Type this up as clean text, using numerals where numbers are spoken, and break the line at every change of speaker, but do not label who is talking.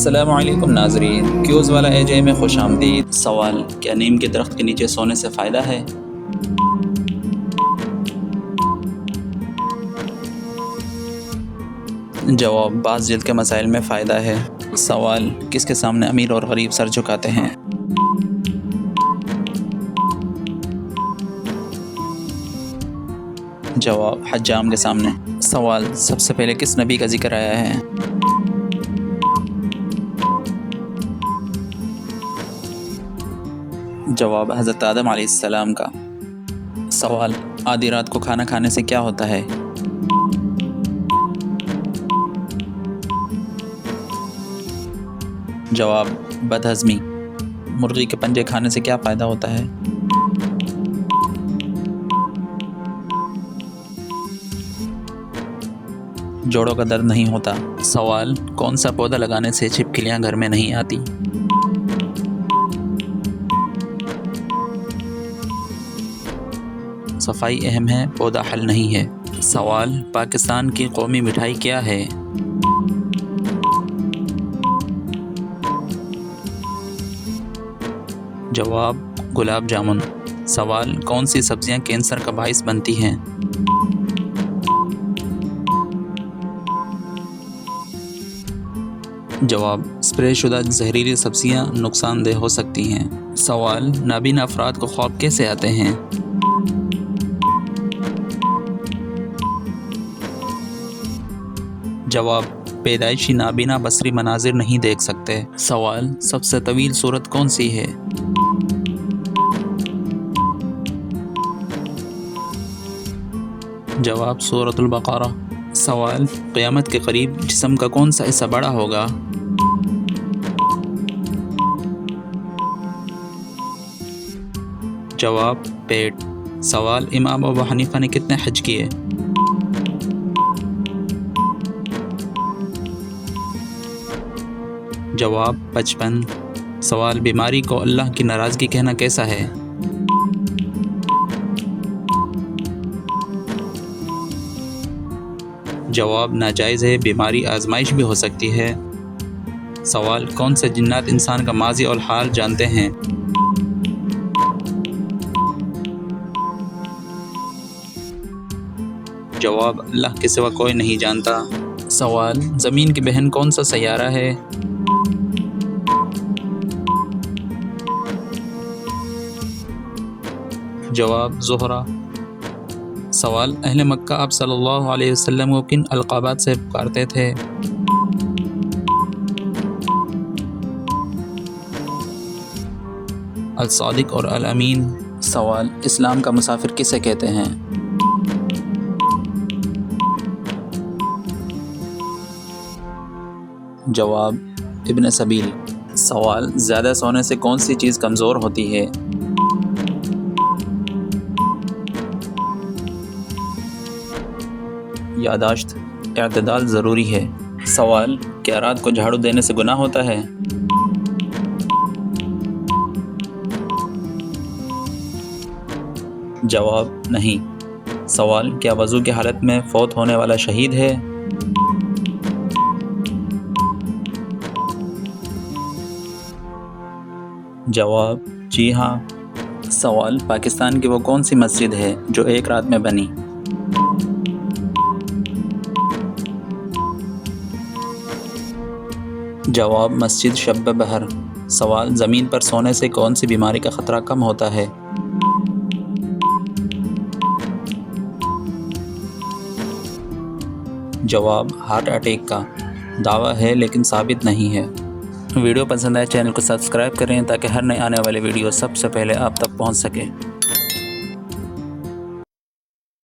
السلام علیکم ناظرین، کیوز والا AJ میں خوش آمدید۔ سوال: کیا نیم کے درخت کے نیچے سونے سے فائدہ ہے؟ جواب: بعض جلد کے مسائل میں فائدہ ہے۔ سوال: کس کے سامنے امیر اور غریب سر جھکاتے ہیں؟ جواب: حجام کے سامنے۔ سوال: سب سے پہلے کس نبی کا ذکر آیا ہے؟ جواب: حضرت آدم علیہ السلام کا۔ سوال: آدھی رات کو کھانا کھانے سے کیا ہوتا ہے؟ جواب: بد ہضمی۔ مرغی کے پنجے کھانے سے کیا فائدہ ہوتا ہے؟ جوڑوں کا درد نہیں ہوتا۔ سوال: کون سا پودا لگانے سے چھپکلیاں گھر میں نہیں آتی؟ صفائی اہم ہے، پودا حل نہیں ہے۔ سوال: پاکستان کی قومی مٹھائی کیا ہے؟ جواب: گلاب جامن۔ سوال: کون سی سبزیاں کینسر کا باعث بنتی ہیں؟ جواب: اسپرے شدہ زہریلی سبزیاں نقصان دہ ہو سکتی ہیں۔ سوال: نابینا افراد کو خواب کیسے آتے ہیں؟ جواب: پیدائشی نابینا بصری مناظر نہیں دیکھ سکتے۔ سوال: سب سے طویل سورت کون سی ہے؟ جواب: سورۃ البقرہ۔ سوال: قیامت کے قریب جسم کا کون سا حصہ بڑا ہوگا؟ جواب: پیٹ۔ سوال: امام ابو حنیفہ نے کتنے حج کیے؟ جواب: 55۔ سوال: بیماری کو اللہ کی ناراضگی کہنا کیسا ہے؟ جواب: ناجائز ہے، بیماری آزمائش بھی ہو سکتی ہے۔ سوال: کون سے جنات انسان کا ماضی اور حال جانتے ہیں؟ جواب: اللہ کے سوا کوئی نہیں جانتا۔ سوال: زمین کی بہن کون سا سیارہ ہے؟ جواب: زہرہ۔ سوال: اہل مکہ آپ صلی اللہ علیہ وسلم کو کن القابات سے پکارتے تھے؟ الصادق اور الامین۔ سوال: اسلام کا مسافر کسے کہتے ہیں؟ جواب: ابن سبیل۔ سوال: زیادہ سونے سے کون سی چیز کمزور ہوتی ہے؟ یادداشت۔ اعتدال ضروری ہے۔ سوال: کیا رات کو جھاڑو دینے سے گناہ ہوتا ہے؟ جواب: نہیں۔ سوال: کیا وضو کی حالت میں فوت ہونے والا شہید ہے؟ جواب: جی ہاں۔ سوال: پاکستان کی وہ کون سی مسجد ہے جو ایک رات میں بنی؟ جواب: مسجد شب بہر۔ سوال: زمین پر سونے سے کون سی بیماری کا خطرہ کم ہوتا ہے؟ جواب: ہارٹ اٹیک کا۔ دعویٰ ہے لیکن ثابت نہیں ہے۔ ویڈیو پسند آئے چینل کو سبسکرائب کریں تاکہ ہر نئے آنے والے ویڈیو سب سے پہلے آپ تک پہنچ سکے۔